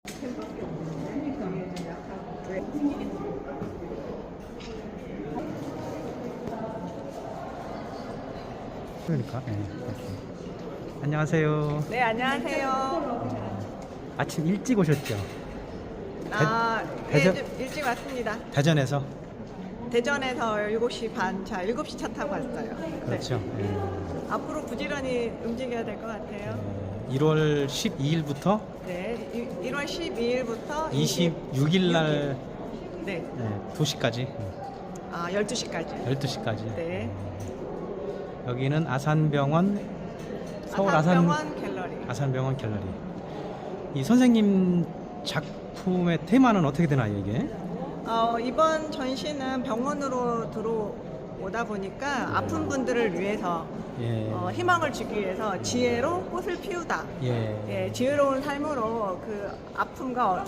펜밖에 없는데 그게 좀 약하고 왜 그러니까. 네. 안녕하세요. 네, 안녕하세요. 아침 일찍 오셨죠? 네, 좀 일찍 왔습니다. 대전에서. 대전에서 7시 반 차, 7시 차 타고 왔어요. 그렇죠. 네. 앞으로 부지런히 움직여야 될 것 같아요. 1월 12일부터 네, 1월 12일부터 26일 날 네, 2시까지, 12시까지. 12시까지. 네. 여기는 아산병원, 서울 아산병원 갤러리. 아산병원 갤러리. 이 선생님 작품의 테마는 어떻게 되나요, 이게? 이번 전시는 병원으로 들어오다 보니까 아픈 분들을 위해서 예. 희망을 주기 위해서 지혜로 꽃을 피우다. 예. 예, 지혜로운 삶으로 그 아픔과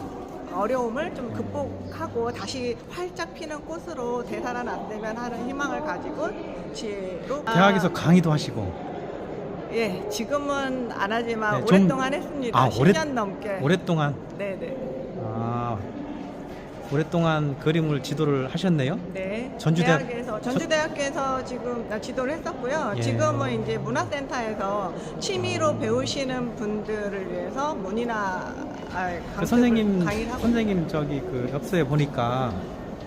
어려움을 좀 극복하고 다시 활짝 피는 꽃으로 되살아난다면 하는 희망을 가지고 지혜로. 대학에서 강의도 하시고. 예, 지금은 안 하지만 네, 좀- 오랫동안 했습니다. 10년 넘게. 오랫동안. 네네. 아, 오랫동안 그림을 지도를 하셨네요. 네. 전주대학- 전주대학교에서 지금 지도를 했었고요. 예. 지금은 이제 문화센터에서 취미로 배우시는 분들을 위해서 문이나 그 선생님 강의를 하고. 선생님 저기 그 엽서에 보니까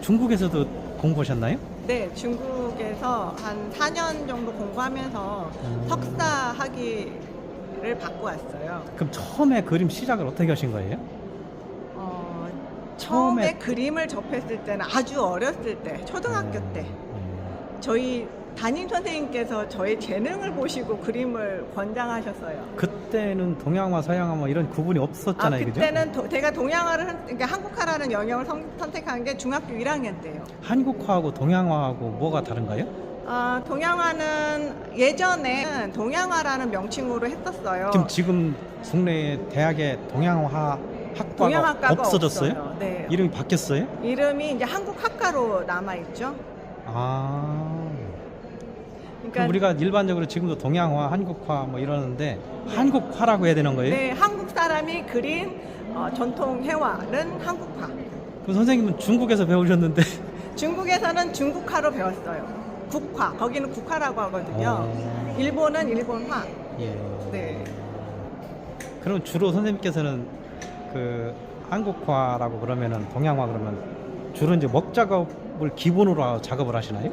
중국에서도 공부하셨나요? 네, 중국에서 한 4년 정도 공부하면서 석사 학위를 받고 왔어요. 그럼 처음에 그림 시작을 어떻게 하신 거예요? 처음에 그림을 접했을 때는 아주 어렸을 때, 초등학교 때. 저희 담임 선생님께서 저의 재능을 보시고 그림을 권장하셨어요. 그때는 동양화, 서양화 뭐 이런 구분이 없었잖아요, 그죠? 그때는 제가 동양화를, 그러니까 한국화라는 영역을 선택한 게 중학교 1학년 때예요. 한국화하고 동양화하고 뭐가 다른가요? 동양화는 예전에 동양화라는 명칭으로 했었어요. 지금 국내 대학에 동양화 학과가 동양학과가 없어졌어요? 없어요. 네. 이름이 바뀌었어요? 이름이 이제 한국학과로 남아 있죠. 그럼 그러니까 우리가 일반적으로 지금도 동양화, 한국화 뭐 이러는데 한국화라고 해야 되는 거예요? 네, 한국 사람이 그린 전통 회화는 한국화. 그 선생님은 중국에서 배우셨는데 중국에서는 중국화로 배웠어요. 국화, 거기는 국화라고 하거든요. 일본은 일본화. 예. 네. 그럼 주로 선생님께서는 그 한국화라고 그러면은 동양화 그러면 주로 이제 먹 작업을 기본으로 작업을 하시나요?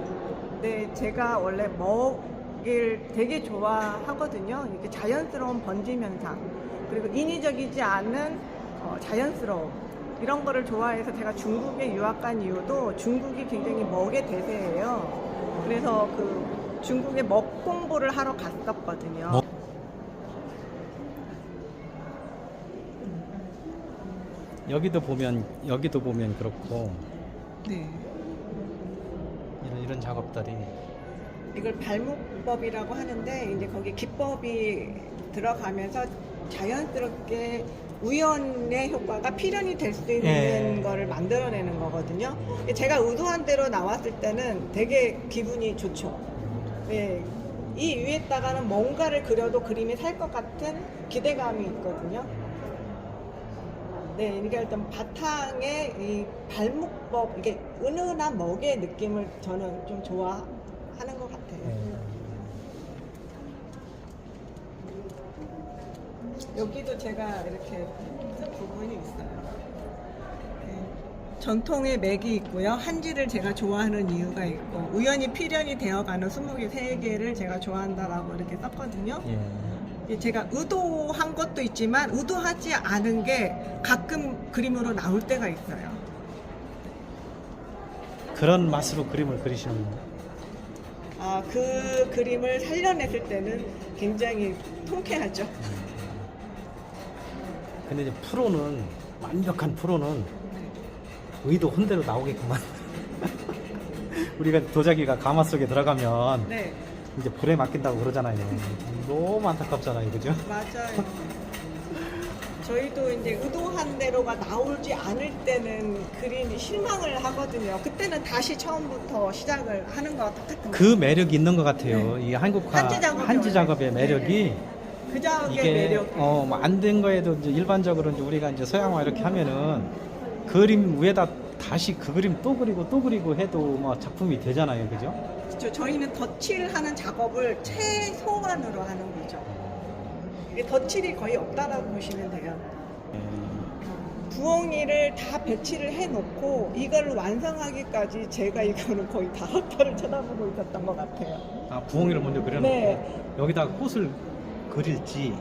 네, 제가 원래 먹을 되게 좋아하거든요. 이렇게 자연스러운 번짐 현상, 그리고 인위적이지 않은 자연스러움, 이런 거를 좋아해서 제가 중국에 유학 간 이유도 중국이 굉장히 먹의 대세예요. 그래서 그 중국에 먹 공부를 하러 갔었거든요. 여기도 보면 그렇고 네. 이런 작업들이 이걸 발목법이라고 하는데 이제 거기 기법이 들어가면서 자연스럽게 우연의 효과가 필연이 될 수 있는 거를 만들어내는 거거든요. 제가 의도한 대로 나왔을 때는 되게 기분이 좋죠. 네. 이 위에다가는 뭔가를 그려도 그림이 살 것 같은 기대감이 있거든요. 네, 이게 일단 바탕에 이 발목법, 이게 은은한 먹의 느낌을 저는 좀 좋아하는 것 같아요. 여기도 제가 이렇게 쓴 부분이 있어요. 네. 전통의 맥이 있고요. 한지를 제가 좋아하는 이유가 있고, 우연히 필연이 되어가는 23개를 제가 좋아한다라고 이렇게 썼거든요. 제가 의도한 것도 있지만 의도하지 않은 게 가끔 그림으로 나올 때가 있어요. 그런 맛으로 그림을 그리시는 거예요? 그 그림을 살려냈을 때는 굉장히 통쾌하죠. 근데 이제 프로는 완벽한 프로는 의도 혼대로 나오겠구만. 우리가 도자기가 가마 속에 들어가면 네, 이제 불에 맡긴다고 그러잖아요. 너무 안타깝잖아요, 그죠? 맞아요. 저희도 이제 의도한 대로가 나오지 않을 때는 그림이 실망을 하거든요. 그때는 다시 처음부터 시작을 하는 거와 똑같은 그 매력이 있는 것 같아요. 네. 이 한국화 한지 작업이 한지 작업의 원래. 매력이 그저의 이게 매력. 안 된 거에도 이제 일반적으로 이제 우리가 이제 서양화 이렇게 하면은 그림 위에다 다시 그 그림 또 그리고 해도 뭐 작품이 되잖아요, 그죠? 그렇죠. 저희는 덧칠하는 작업을 최소한으로 하는 거죠. 이게 덧칠이 거의 없다라고 보시면 돼요. 부엉이를 다 배치를 해놓고 이걸 완성하기까지 제가 이거는 거의 5달을 쳐다보고 있었던 것 같아요. 아, 부엉이를 먼저 그려놓고 네. 여기다가 꽃을 그릴지.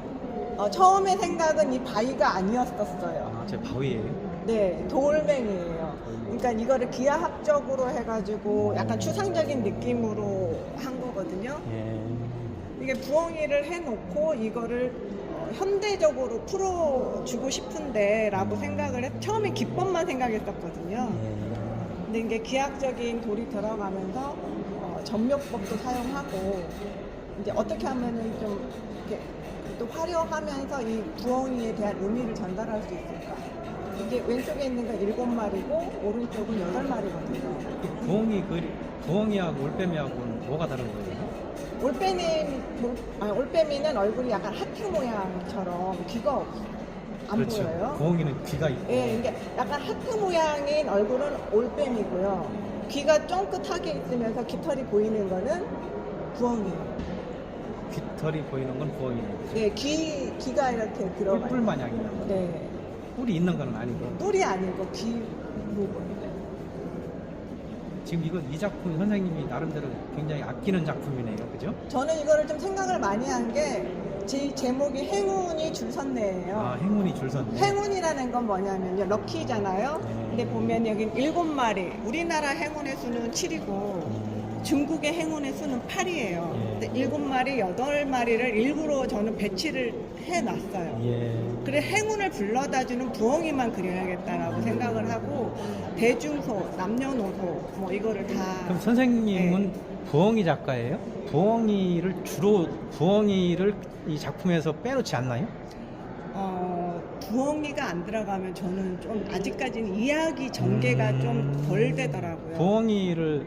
처음에 생각은 이 바위가 아니었었어요. 아, 제 바위예요. 네, 돌멩이에요. 그러니까 이거를 기하학적으로 해가지고 약간 추상적인 느낌으로 한 거거든요. 예. 이게 부엉이를 해놓고 이거를 현대적으로 풀어주고 싶은데 라고 생각을 처음에 기법만 생각했었거든요. 근데 이게 기하학적인 돌이 들어가면서 전묘법도 사용하고 이제 어떻게 하면은 좀 이렇게 또 화려하면서 이 부엉이에 대한 의미를 전달할 수 있을까. 이게 왼쪽에 있는 건 7마리고 오른쪽은 8마리거든요. 부엉이하고 올빼미하고는 뭐가 다른 거예요? 올빼미는 얼굴이 약간 하트 모양처럼 귀가 안 그렇죠. 보여요. 부엉이는 귀가 있고. 예, 이게 약간 하트 모양인 얼굴은 올빼미고요. 귀가 쫑긋하게 있으면서 깃털이 보이는 거는 부엉이에요. 깃털이 보이는 건 부엉이예요. 네, 귀가 이렇게 들어가요. 뿔 마냥 있는 거. 네, 뿔이 있는 건 아니고. 뿔이 아니고 귀 부분. 지금 이 작품 선생님이 나름대로 굉장히 아끼는 작품이네요, 그죠? 저는 이거를 좀 생각을 많이 한 게 제 제목이 행운이 줄섰네예요. 아, 행운이 줄 섰네. 행운이라는 건 뭐냐면요, 럭키잖아요. 근데 보면 여기 7마리, 우리나라 행운의 수는 7이고 중국의 행운의 수는 8이에요. 근데 7마리, 8마리를 일부러 저는 배치를 해놨어요. 예. 그래 행운을 불러다주는 부엉이만 그려야겠다라고 생각을 하고 대중소, 남녀노소 뭐 이거를 다. 그럼 선생님은 부엉이 작가예요? 부엉이를 이 작품에서 빼놓지 않나요? 부엉이가 안 들어가면 저는 좀 아직까지는 이야기 전개가 좀 덜 되더라고요. 부엉이를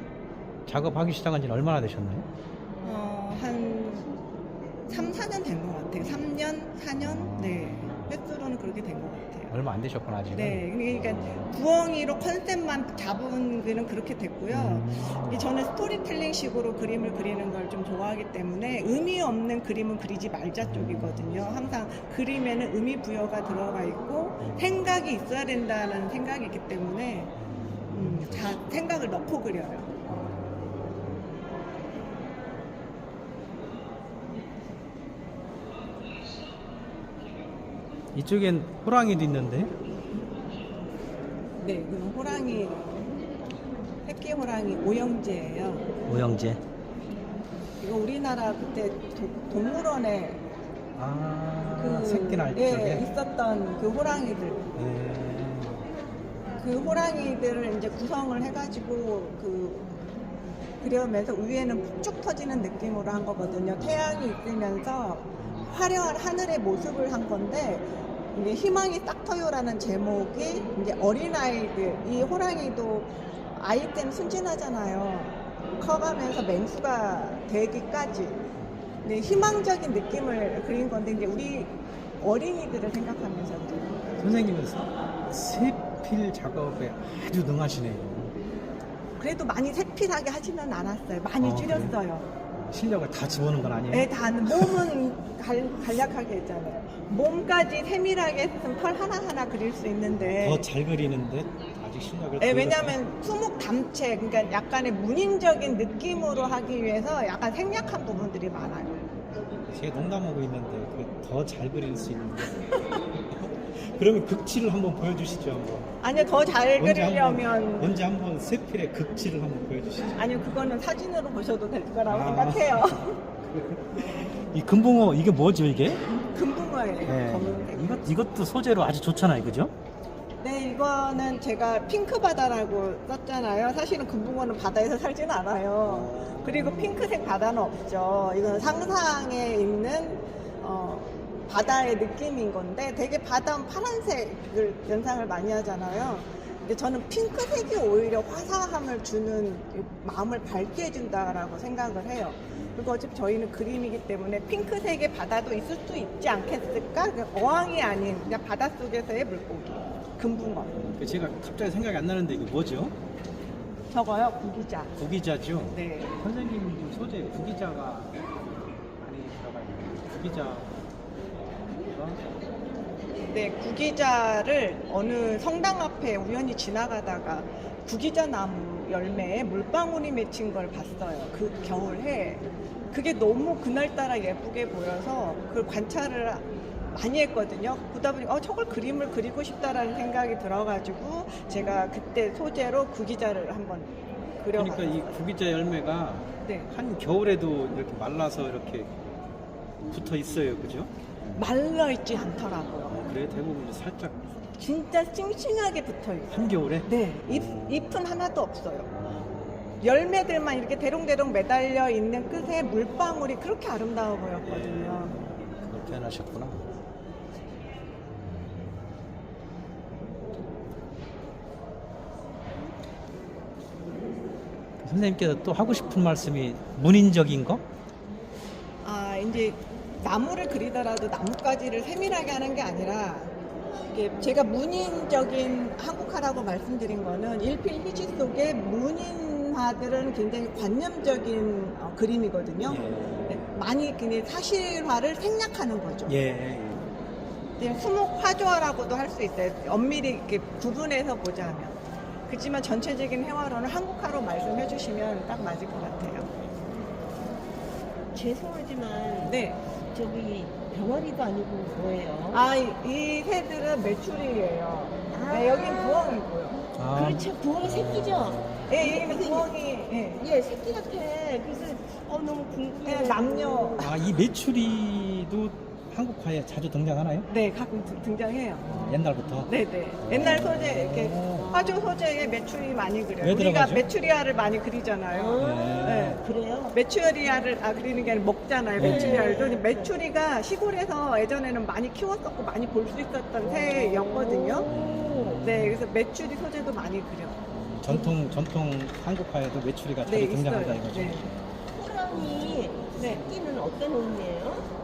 작업하기 시작한 지는 얼마나 되셨나요? 한 3, 4년 된 것 같아요. 3년, 4년? 네. 횟수로는 그렇게 된 것 같아요. 얼마 안 되셨구나, 아직은. 네. 그러니까 부엉이로 컨셉만 잡은 거는 그렇게 됐고요. 저는 스토리텔링식으로 그림을 그리는 걸 좀 좋아하기 때문에 의미 없는 그림은 그리지 말자 쪽이거든요. 항상 그림에는 의미 부여가 들어가 있고 생각이 있어야 된다는 생각이 있기 때문에 생각을 넣고 그려요. 이쪽엔 호랑이도 있는데. 네, 이건 호랑이, 새끼 호랑이 오영재예요. 오영재. 이거 우리나라 그때 동물원에 새끼 날 예, 적에. 있었던 그 호랑이들. 그 호랑이들을 이제 구성을 해가지고 그려면서 위에는 폭죽 터지는 느낌으로 한 거거든요. 태양이 있으면서 화려한 하늘의 모습을 한 건데, 이게 희망이 딱 터요라는 제목이 이제 어린아이들, 이 호랑이도 아이 때는 순진하잖아요. 커가면서 맹수가 되기까지. 네, 희망적인 느낌을 그린 건데, 이제 우리 어린이들을 생각하면서. 선생님은 세필 작업에 아주 능하시네요. 그래도 많이 색필하게 하지는 않았어요. 많이 줄였어요. 그래요? 실력을 다 집어넣은 건 아니에요? 네, 다 몸은 간략하게 했잖아요. 몸까지 세밀하게 했으면 털 하나하나 그릴 수 있는데. 더 잘 그리는데 아직 실력을. 네, 왜냐하면 수묵 담체, 그러니까 약간의 문인적인 느낌으로 하기 위해서 약간 생략한 부분들이 많아요. 제가 농담하고 있는데 더 잘 그릴 수 있는데. 그러면 극치를 한번 보여주시죠. 한번. 아니요, 더 잘 그리려면. 언제 한번 세필의 극치를 한번 보여주시죠. 아니요, 그거는 사진으로 보셔도 될 거라고 생각해요. 이 금붕어 이게 뭐죠 이게? 금붕어예요. 검은색. 이것도 소재로 아주 좋잖아요, 그죠? 네, 이거는 제가 핑크 바다라고 썼잖아요. 사실은 금붕어는 바다에서 살진 않아요. 그리고 핑크색 바다는 없죠. 이건 상상에 있는 바다의 느낌인 건데, 되게 바다는 파란색을 연상을 많이 하잖아요. 근데 저는 핑크색이 오히려 화사함을 주는, 마음을 밝게 해준다라고 생각을 해요. 그리고 어차피 저희는 그림이기 때문에 핑크색의 바다도 있을 수 있지 않겠을까? 그 어항이 아닌 그냥 바닷속에서의 물고기, 금붕어. 제가 갑자기 생각이 안 나는데 이거 뭐죠? 저거요, 구기자. 구기자죠? 네. 선생님 소재 구기자가 많이 들어가 있는 구기자. 네, 구기자를 어느 성당 앞에 우연히 지나가다가 구기자 나무 열매에 물방울이 맺힌 걸 봤어요. 그 겨울에. 그게 너무 그날따라 예쁘게 보여서 그걸 관찰을 많이 했거든요. 보다 보니까 저걸 그림을 그리고 싶다라는 생각이 들어가지고 제가 그때 소재로 구기자를 한번 그려봤어요. 그러니까 이 구기자 열매가 네. 한 겨울에도 이렇게 말라서 이렇게 붙어 있어요, 그죠? 말라있지 않더라고요. 그래 대부분 살짝 진짜 싱싱하게 붙어있어요. 한겨울에. 네, 잎은 하나도 없어요. 열매들만 이렇게 대롱대롱 매달려 있는 끝에 물방울이 그렇게 아름다워 보였거든요. 그걸 표현하셨구나. 선생님께서 또 하고 싶은 말씀이 문인적인 거? 아, 이제 나무를 그리더라도 나뭇가지를 세밀하게 하는 게 아니라 이게 제가 문인적인 한국화라고 말씀드린 거는 일필휘지 속에 문인화들은 굉장히 관념적인 그림이거든요. 네, 많이 그냥 사실화를 생략하는 거죠. 예. 수목화조화라고도 할 수 있어요. 엄밀히 이렇게 구분해서 보자면. 그렇지만 전체적인 회화로는 한국화로 말씀해 주시면 딱 맞을 것 같아요. 죄송하지만 네. 저기 병아리도 아니고 뭐예요? 아, 이 새들은 메추리예요. 네, 여긴 부엉이고요. 아, 그렇죠. 부엉이 새끼죠? 예, 여기는 부엉이. 예. 예, 새끼 같아. 그래서 너무 궁금해. 네, 남녀. 이 메추리도 한국화에 자주 등장하나요? 네, 가끔 등장해요. 옛날부터. 네네. 옛날 소재, 이렇게 오. 화조 소재에 메추리 많이 그려요. 왜 우리가 들어가죠? 메추리알을 많이 그리잖아요. 네. 그래요? 메추리알을 그리는 게 아니라 먹잖아요. 네. 메추리알도. 근데 메추리가 시골에서 예전에는 많이 키웠었고 많이 볼 수 있었던 새였거든요. 네, 그래서 메추리 소재도 많이 그려. 전통 한국화에도 메추리가 자주 네, 등장한다 있어요. 이거죠. 네. 호랑이 네. 새끼는 어떤 의미예요?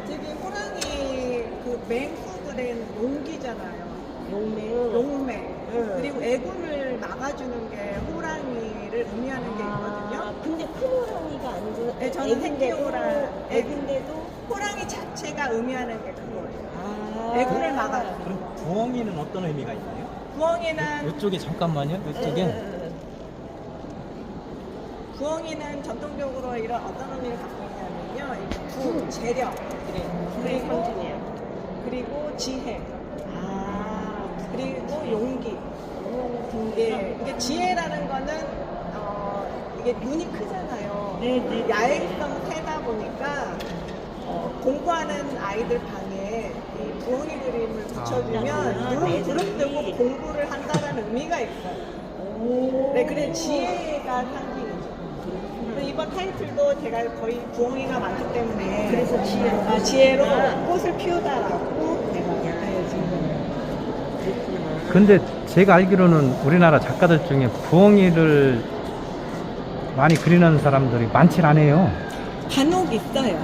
되게 호랑이 그 맹수들의 용기잖아요. 용맹. 용매. 네. 그리고 애군을 막아주는 게 호랑이를 의미하는 게 있거든요. 근데 큰 호랑이가 아니고 네, 저는 새끼 호랑이. 애긴데도 호랑이 자체가 의미하는 게 그거예요. 아. 애군을 막아주는. 그럼 부엉이는 어떤 의미가 있나요? 부엉이는 이쪽에 잠깐만요. 이쪽에 부엉이는 전통적으로 이런 어떤 의미를 갖고 있냐면요. 이 재력, 불의 상징이에요. 그리고 지혜, 아. 그리고 용기. 예, 이게 지혜라는 거는 이게 눈이 크잖아요. 네. 야행성 세다 보니까 공부하는 아이들 방에 이 부엉이 그림을 붙여주면 눈이 부릅뜨고 공부를 한다는 의미가 있어요. 네, 그래 지혜가 상징이죠. 그래서 이번 타이틀도 제가 거의 부엉이가 많기 때문에 그래서 지혜로. 지혜로 꽃을 피우다라고 네, 지금. 근데 제가 알기로는 우리나라 작가들 중에 부엉이를 많이 그리는 사람들이 많진 않아요. 간혹 있어요.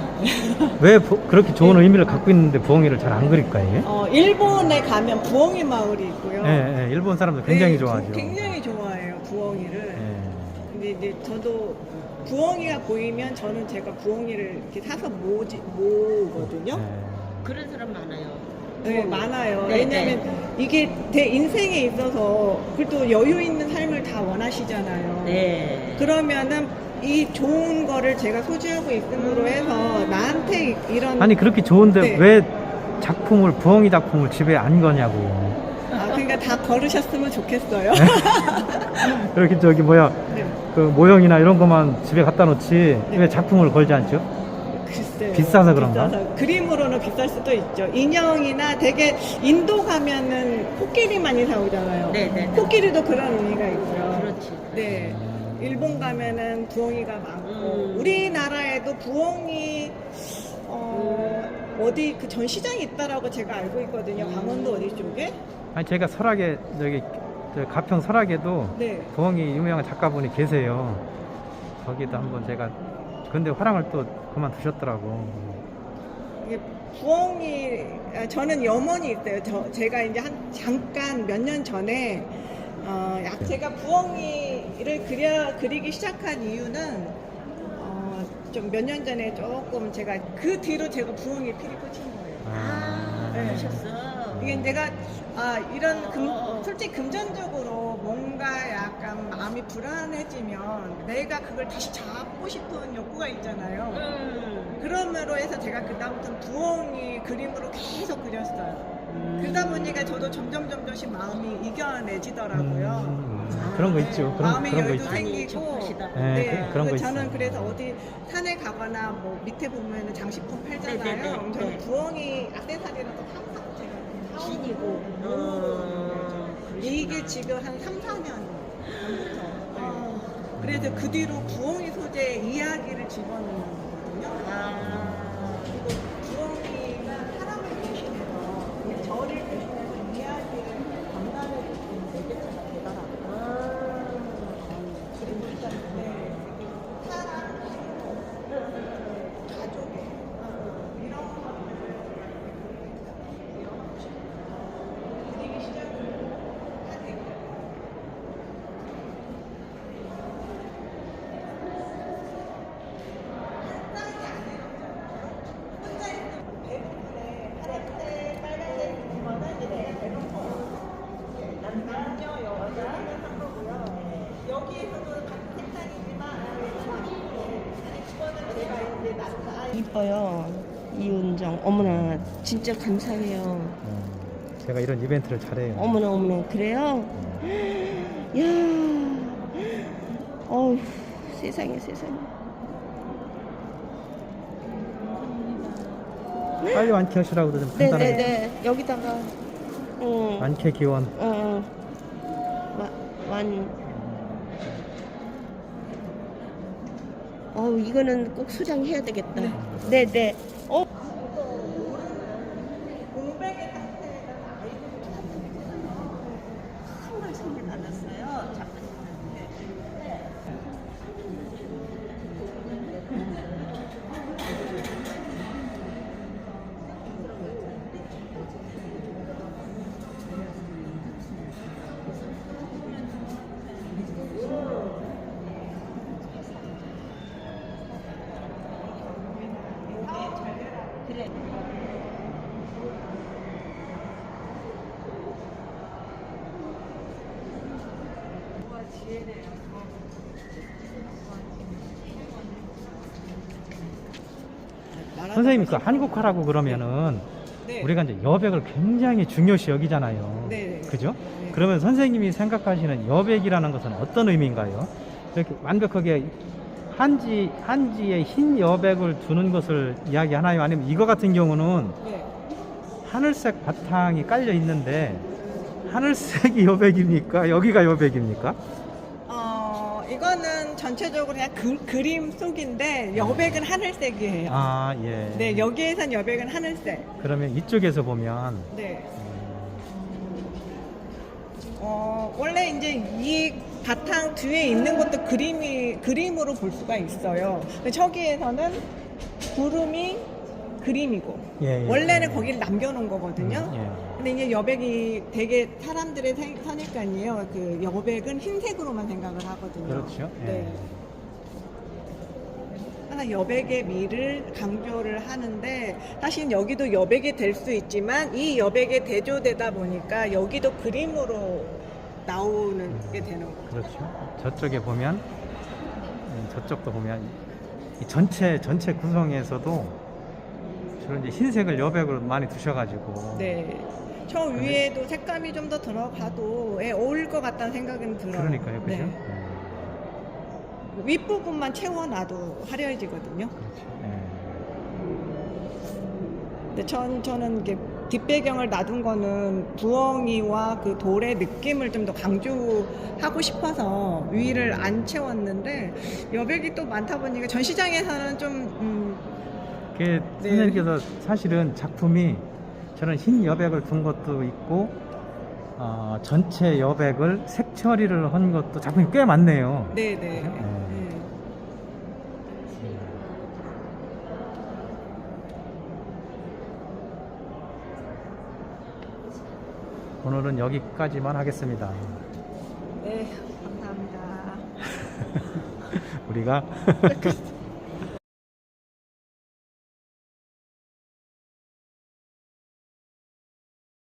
왜 그렇게 좋은 의미를 갖고 있는데 부엉이를 잘 안 그릴까 이게? 일본에 가면 부엉이 마을이 있고요. 예, 일본 사람들 굉장히 네, 좋아하죠. 굉장히 좋아해요, 부엉이를. 예. 근데 이제 저도 부엉이가 보이면 저는 제가 부엉이를 이렇게 사서 모으거든요. 예. 그런 사람 많아요. 네, 많아요. 네, 왜냐면 이게 제 인생에 있어서 그래도 여유 있는 삶을 다 원하시잖아요. 네. 그러면은 이 좋은 거를 제가 소지하고 있음으로 해서 나한테 이런 아니 그렇게 좋은데 네. 왜 부엉이 작품을 집에 안 거냐고. 그러니까 다 걸으셨으면 좋겠어요. 그렇게 네. 그 모형이나 이런 것만 집에 갖다 놓지 왜 작품을 걸지 않죠? 글쎄요. 비싸서 그런가? 그림으로는 비쌀 수도 있죠. 인형이나 되게 인도 가면은 코끼리 많이 사오잖아요. 네. 코끼리도 그런 의미가 있고요. 그렇지. 네. 일본 가면은 부엉이가 많고 우리나라에도 부엉이 어디 그 전시장이 있다라고 제가 알고 있거든요. 강원도 어디 쪽에? 아니 제가 설악에 가평 설악에도 네. 부엉이 유명한 작가분이 계세요. 거기도 한번 제가 근데 화랑을 또 그만두셨더라고. 이게 부엉이 저는 염원이 있어요. 제가 이제 한 잠깐 몇 년 전에 제가 부엉이를 그리기 시작한 이유는 좀 몇 년 전에 조금 제가 그 뒤로 제가 부엉이 필이 꽂힌 거예요. 네. 그러셨어. 이게 내가 솔직히 금전적으로 뭔가 약간 마음이 불안해지면 내가 그걸 다시 잡고 싶은 욕구가 있잖아요. 그러므로 해서 제가 그다음부터 부엉이 그림으로 계속 그렸어요. 그러다 보니까 저도 점점씩 마음이 이겨내지더라고요. 그런 거 있죠. 마음의 그런 거 여유도 있죠. 생기고. 네, 그런 거 저는 있어요. 그래서 어디 산에 가거나 뭐 밑에 보면 장식품 팔잖아요. 네네네. 그럼 저는 네. 부엉이 악세사리라도 항상 제가 신이고. 이게 지금 한 3, 4년 전부터. 네. 그래서 그 뒤로 부엉이 소재 이야기를 집어넣는 거거든요. 그리고 부엉이가 사람을 대신해서 저를 대신해서 이야기를 전달해 주는 매개체가 되더라고요. 그리고 일단 사람, 가족의 이런 것들을 그리기 시작을 하게 돼요. 혼자 있는 대부분의 파란색, 빨간색 그거는 이제 대부분 남녀, 여자 한 거고요. 여기에서도 같은 색상이지만 그거는 제가 이제 남자 이뻐요. 이은정. 어머나 진짜 감사해요. 제가 이런 이벤트를 잘해요. 어머나 그래요? 야, 어우 세상에. 빨리 완쾌하시라고도 좀 간단하게. 네네네. 여기다가 완쾌 기원. 이거는 꼭 소장해야 되겠다. 네네. 공백의 상태에다가 아이들이 정말 생기 많았어요. 작가님한테. 그래. 선생님 그 한국화라고 그러면은 네. 우리가 이제 여백을 굉장히 중요시 여기잖아요. 네. 그죠? 네. 그러면 선생님이 생각하시는 여백이라는 것은 어떤 의미인가요? 이렇게 완벽하게 한지에 흰 여백을 두는 것을 이야기하나요? 아니면 이거 같은 경우는 네. 하늘색 바탕이 깔려 있는데 하늘색이 여백입니까? 여기가 여백입니까? 이거는 전체적으로 그냥 그림 속인데 여백은 하늘색이에요. 아, 예. 네, 여기에선 여백은 하늘색. 그러면 이쪽에서 보면 네. 원래 이제 이 바탕 뒤에 있는 것도 그림으로 볼 수가 있어요. 근데 저기에서는 구름이 그림이고 예, 예. 원래는 거기를 남겨놓은 거거든요. 예. 근데 이제 여백이 되게 사람들의 선입관이에요. 그 여백은 흰색으로만 생각을 하거든요. 그렇죠. 예. 네. 하나 여백의 미를 강조를 하는데 사실 여기도 여백이 될 수 있지만 이 여백에 대조되다 보니까 여기도 그림으로 나오는 게 되는 거죠. 그렇죠. 저쪽에 보면 저쪽도 보면 이 전체 구성에서도 주로 이제 흰색을 여백으로 많이 두셔가지고 네. 저 위에도 색감이 좀 더 들어가도 어울릴 것 같다는 생각은 들어요. 그러니까요, 그죠? 네. 윗부분만 채워놔도 화려해지거든요. 그렇죠. 근데 저는 이게 뒷배경을 놔둔 거는 부엉이와 그 돌의 느낌을 좀 더 강조하고 싶어서 위를 안 채웠는데 여백이 또 많다 보니까 전시장에서는 좀 그 네. 선생님께서 사실은 작품이 저는 흰 여백을 둔 것도 있고 전체 여백을 색 처리를 한 것도 작품이 꽤 많네요. 네네. 그죠? 오늘은 여기까지만 하겠습니다. 네, 감사합니다. 우리가